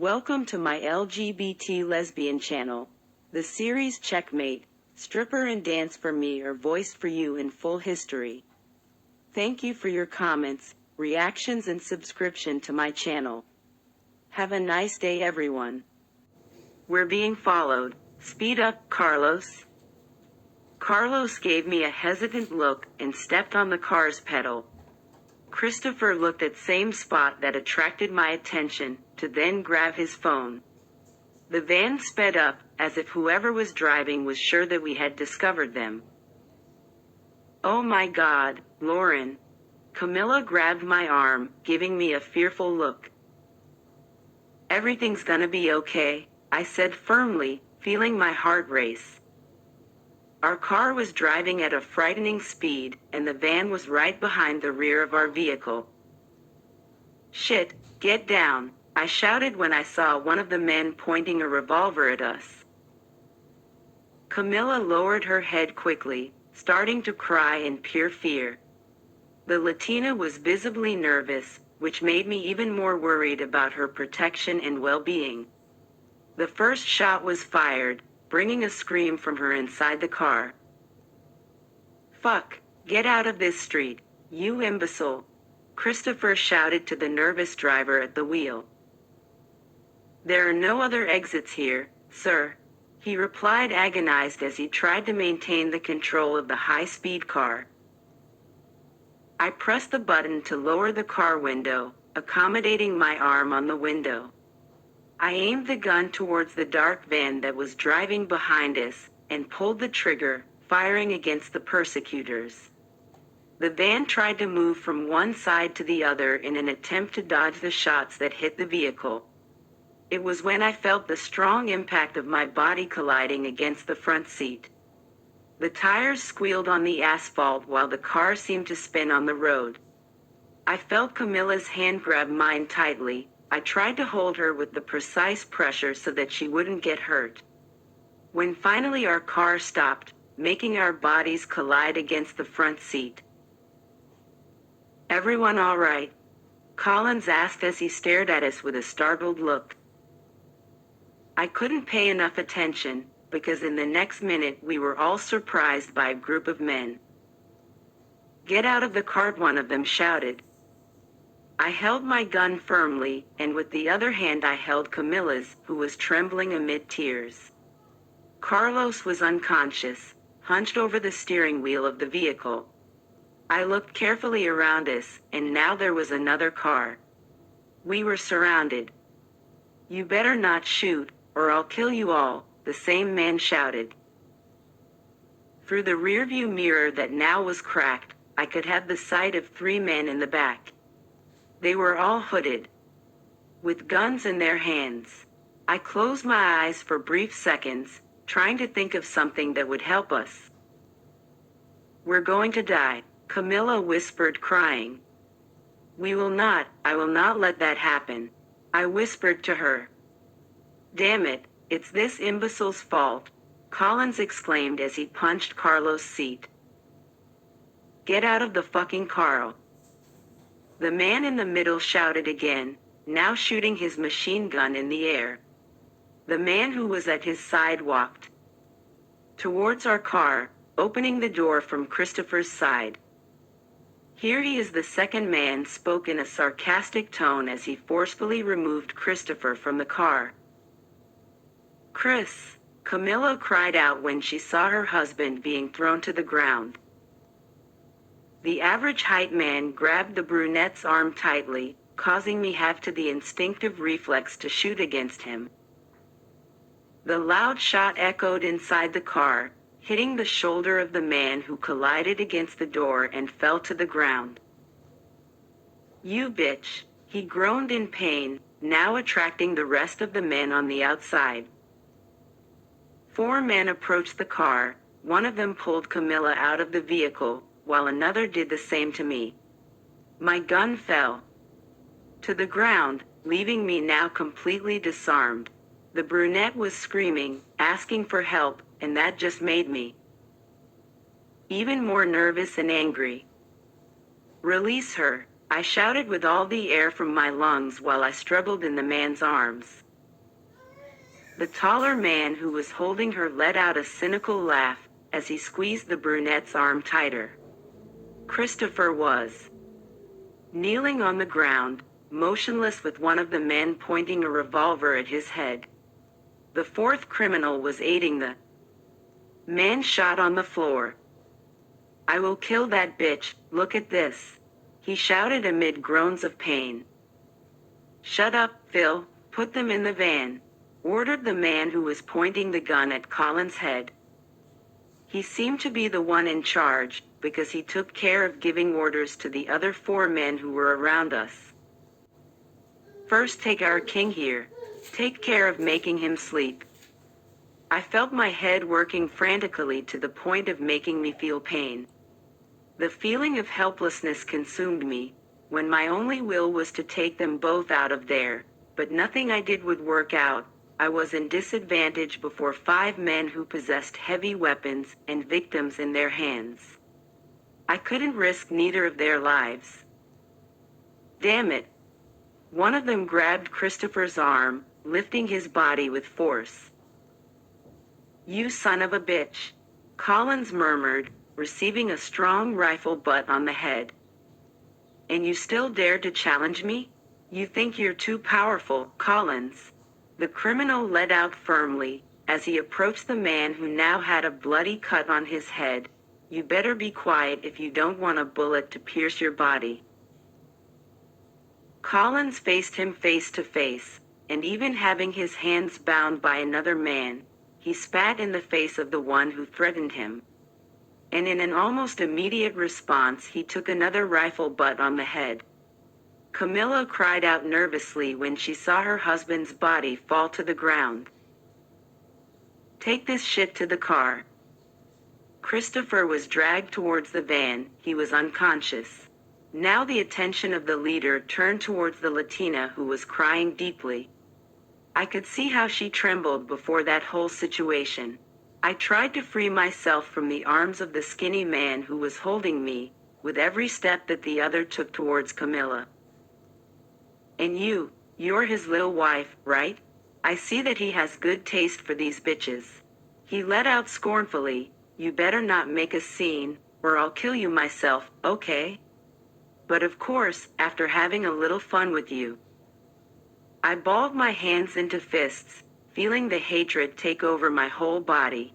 Welcome to my LGBT lesbian channel. The series Checkmate, Stripper and Dance for Me are voiced for you in full history. Thank you for your comments, reactions and subscription to my channel. Have a nice day everyone. We're being followed. Speed up, Carlos. Carlos gave me a hesitant look and stepped on the car's pedal. Christopher looked at same spot that attracted my attention, to then grab his phone. The van sped up, as if whoever was driving was sure that we had discovered them. Oh my God, Lauren. Camila grabbed my arm, giving me a fearful look. Everything's gonna be okay, I said firmly, feeling my heart race. Our car was driving at a frightening speed, and the van was right behind the rear of our vehicle. Shit, get down, I shouted when I saw one of the men pointing a revolver at us. Camila lowered her head quickly, starting to cry in pure fear. The Latina was visibly nervous, which made me even more worried about her protection and well-being. The first shot was fired, bringing a scream from her inside the car. Fuck, get out of this street, you imbecile, Christopher shouted to the nervous driver at the wheel. There are no other exits here, sir, he replied, agonized as he tried to maintain the control of the high-speed car. I pressed the button to lower the car window, accommodating my arm on the window. I aimed the gun towards the dark van that was driving behind us, and pulled the trigger, firing against the persecutors. The van tried to move from one side to the other in an attempt to dodge the shots that hit the vehicle. It was when I felt the strong impact of my body colliding against the front seat. The tires squealed on the asphalt while the car seemed to spin on the road. I felt Camila's hand grab mine tightly. I tried to hold her with the precise pressure so that she wouldn't get hurt. When finally our car stopped, making our bodies collide against the front seat. Everyone all right? Collins asked as he stared at us with a startled look. I couldn't pay enough attention, because in the next minute we were all surprised by a group of men. Get out of the car, one of them shouted. I held my gun firmly, and with the other hand I held Camila's, who was trembling amid tears. Carlos was unconscious, hunched over the steering wheel of the vehicle. I looked carefully around us, and now there was another car. We were surrounded. You better not shoot, or I'll kill you all, the same man shouted. Through the rearview mirror that now was cracked, I could have the sight of 3 men in the back. They were all hooded, with guns in their hands. I closed my eyes for brief seconds, trying to think of something that would help us. We're going to die, Camila whispered, crying. I will not let that happen, I whispered to her. Damn it, it's this imbecile's fault, Collins exclaimed as he punched Carlos' seat. Get out of the fucking car. The man in the middle shouted again, now shooting his machine gun in the air. The man who was at his side walked towards our car, opening the door from Christopher's side. Here he is, the second man spoke in a sarcastic tone as he forcefully removed Christopher from the car. Chris, Camila cried out when she saw her husband being thrown to the ground. The average height man grabbed the brunette's arm tightly, causing me have the instinctive reflex to shoot against him. The loud shot echoed inside the car, hitting the shoulder of the man who collided against the door and fell to the ground. You bitch, he groaned in pain, now attracting the rest of the men on the outside. 4 men approached the car, one of them pulled Camila out of the vehicle, while another did the same to me. My gun fell to the ground, leaving me now completely disarmed. The brunette was screaming, asking for help, and that just made me even more nervous and angry. Release her, I shouted with all the air from my lungs while I struggled in the man's arms. The taller man who was holding her let out a cynical laugh as he squeezed the brunette's arm tighter. Christopher was kneeling on the ground, motionless with one of the men pointing a revolver at his head. The fourth criminal was aiding the man shot on the floor. "I will kill that bitch, look at this," he shouted amid groans of pain. "Shut up, Phil, put them in the van," ordered the man who was pointing the gun at Colin's head. He seemed to be the one in charge, because he took care of giving orders to the other 4 men who were around us. "First take our king here. Take care of making him sleep." I felt my head working frantically to the point of making me feel pain. The feeling of helplessness consumed me, when my only will was to take them both out of there, but nothing I did would work out. I was in disadvantage before 5 men who possessed heavy weapons and victims in their hands. I couldn't risk neither of their lives. Damn it. One of them grabbed Christopher's arm, lifting his body with force. "You son of a bitch," Collins murmured, receiving a strong rifle butt on the head. "And you still dare to challenge me? You think you're too powerful, Collins." The criminal let out firmly, as he approached the man who now had a bloody cut on his head. "You better be quiet if you don't want a bullet to pierce your body." Collins faced him face to face, and even having his hands bound by another man, he spat in the face of the one who threatened him. And in an almost immediate response he took another rifle butt on the head. Camila cried out nervously when she saw her husband's body fall to the ground. "Take this shit to the car." Christopher was dragged towards the van. He was unconscious. Now the attention of the leader turned towards the Latina who was crying deeply. I could see how she trembled before that whole situation. I tried to free myself from the arms of the skinny man who was holding me, with every step that the other took towards Camila. "And you're his little wife, right? I see that he has good taste for these bitches." He let out scornfully, "You better not make a scene, or I'll kill you myself, okay? But of course, after having a little fun with you." I balled my hands into fists, feeling the hatred take over my whole body.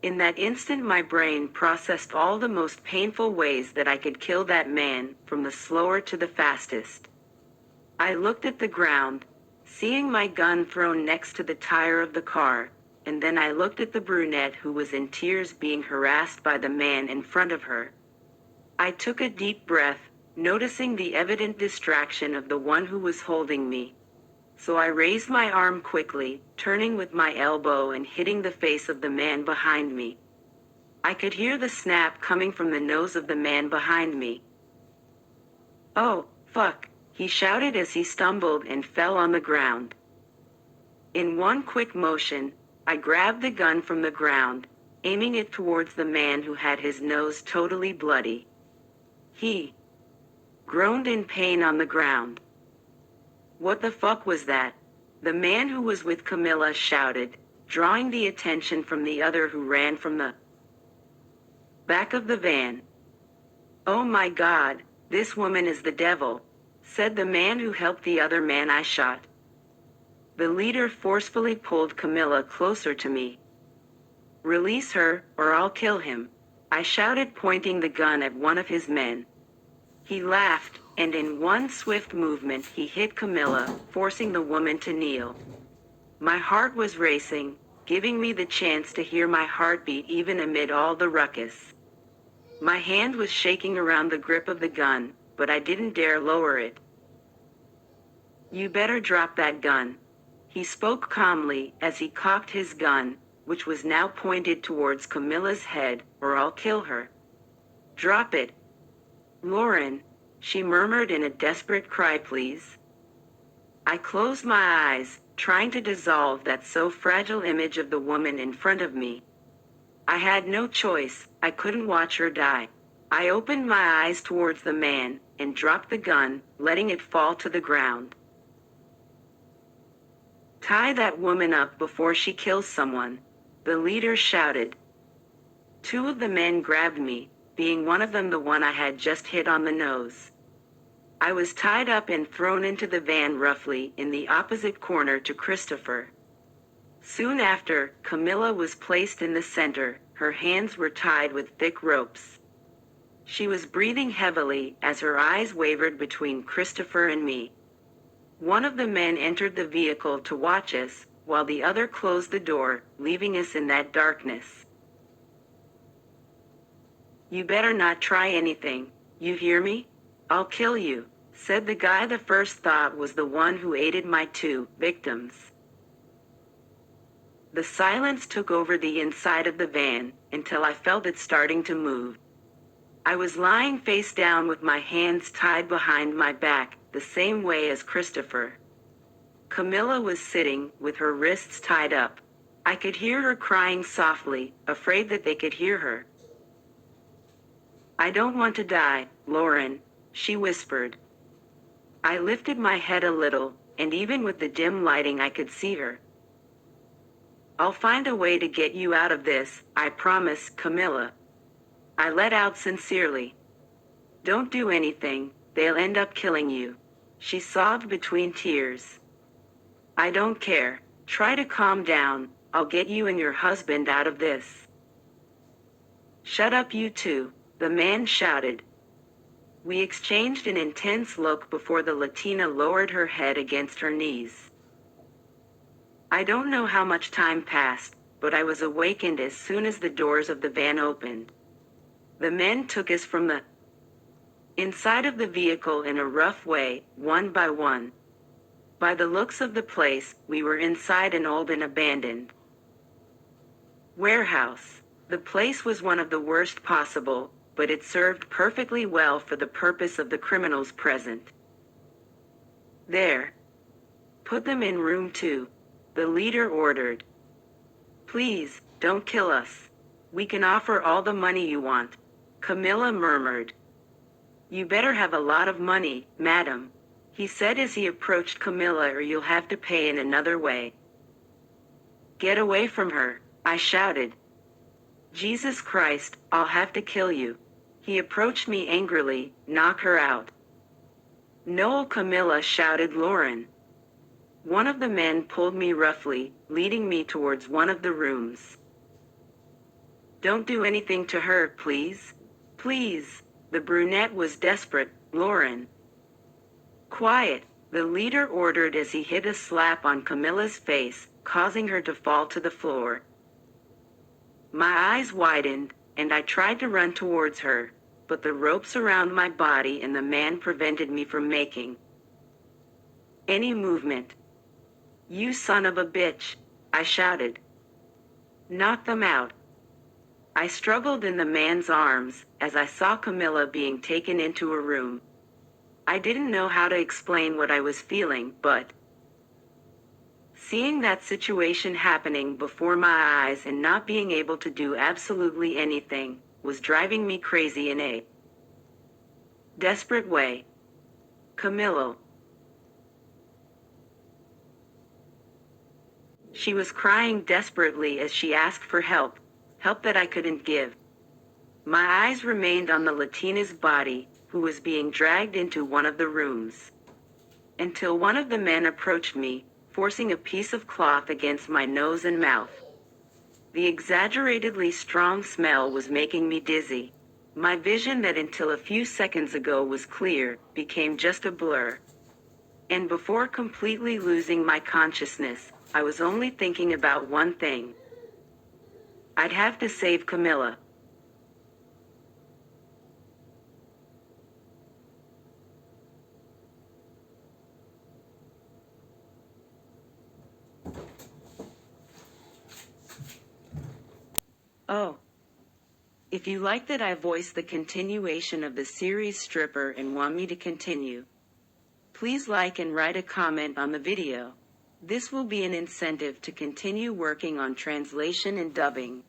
In that instant my brain processed all the most painful ways that I could kill that man, from the slower to the fastest. I looked at the ground, seeing my gun thrown next to the tire of the car, and then I looked at the brunette who was in tears being harassed by the man in front of her. I took a deep breath, noticing the evident distraction of the one who was holding me. So I raised my arm quickly, turning with my elbow and hitting the face of the man behind me. I could hear the snap coming from the nose of the man behind me. "Oh, fuck," he shouted as he stumbled and fell on the ground. In one quick motion, I grabbed the gun from the ground, aiming it towards the man who had his nose totally bloody. He groaned in pain on the ground. "What the fuck was that?" The man who was with Camila shouted, drawing the attention from the other who ran from the back of the van. "Oh my God, this woman is the devil," said the man who helped the other man I shot. The leader forcefully pulled Camila closer to me. "Release her, or I'll kill him," I shouted, pointing the gun at one of his men. He laughed, and in one swift movement he hit Camila, forcing the woman to kneel. My heart was racing, giving me the chance to hear my heartbeat even amid all the ruckus. My hand was shaking around the grip of the gun, but I didn't dare lower it. "You better drop that gun," he spoke calmly as he cocked his gun, which was now pointed towards Camila's head, "or I'll kill her." "Drop it." "Lauren," she murmured in a desperate cry, "please." I closed my eyes, trying to dissolve that so fragile image of the woman in front of me. I had no choice, I couldn't watch her die. I opened my eyes towards the man, and dropped the gun, letting it fall to the ground. Tie that woman up before she kills someone, the leader shouted. Two of the men grabbed me, being one of them the one I had just hit on the nose. I was tied up and thrown into the van roughly in the opposite corner to Christopher. Soon after, Camila was placed in the center, her hands were tied with thick ropes. She was breathing heavily as her eyes wavered between Christopher and me. One of the men entered the vehicle to watch us, while the other closed the door, leaving us in that darkness. You better not try anything, you hear me? I'll kill you, said the guy the first thought was the one who aided my two victims. The silence took over the inside of the van, until I felt it starting to move. I was lying face down with my hands tied behind my back, the same way as Christopher. Camila was sitting, with her wrists tied up. I could hear her crying softly, afraid that they could hear her. I don't want to die, Lauren, she whispered. I lifted my head a little, and even with the dim lighting I could see her. I'll find a way to get you out of this, I promise, Camila. I let out sincerely. Don't do anything, they'll end up killing you. She sobbed between tears. I don't care, try to calm down, I'll get you and your husband out of this. Shut up you two, the man shouted. We exchanged an intense look before the Latina lowered her head against her knees. I don't know how much time passed, but I was awakened as soon as the doors of the van opened. The men took us from the inside of the vehicle in a rough way, one by one. By the looks of the place, we were inside an old and abandoned warehouse. The place was one of the worst possible, but it served perfectly well for the purpose of the criminals present. There. Put them in room 2. The leader ordered. Please, don't kill us. We can offer all the money you want, Camila murmured. You better have a lot of money, madam, he said as he approached Camila, or you'll have to pay in another way. Get away from her, I shouted. Jesus Christ, I'll have to kill you. He approached me angrily, knock her out. No, Camila shouted Lauren. One of the men pulled me roughly, leading me towards one of the rooms. Don't do anything to her, please. Please. The brunette was desperate, Lauren. Quiet, the leader ordered as he hit a slap on Camila's face, causing her to fall to the floor. My eyes widened, and I tried to run towards her, but the ropes around my body and the man prevented me from making any movement. You son of a bitch, I shouted. Knock them out. I struggled in the man's arms, as I saw Camila being taken into a room. I didn't know how to explain what I was feeling, but seeing that situation happening before my eyes and not being able to do absolutely anything, was driving me crazy in a desperate way. Camila. She was crying desperately as she asked for help that I couldn't give. My eyes remained on the Latina's body, who was being dragged into one of the rooms. Until one of the men approached me, forcing a piece of cloth against my nose and mouth. The exaggeratedly strong smell was making me dizzy. My vision that until a few seconds ago was clear, became just a blur. And before completely losing my consciousness, I was only thinking about one thing. I'd have to save Camila. Oh. If you like that I voiced the continuation of the series Stripper and want me to continue, please like and write a comment on the video. This will be an incentive to continue working on translation and dubbing.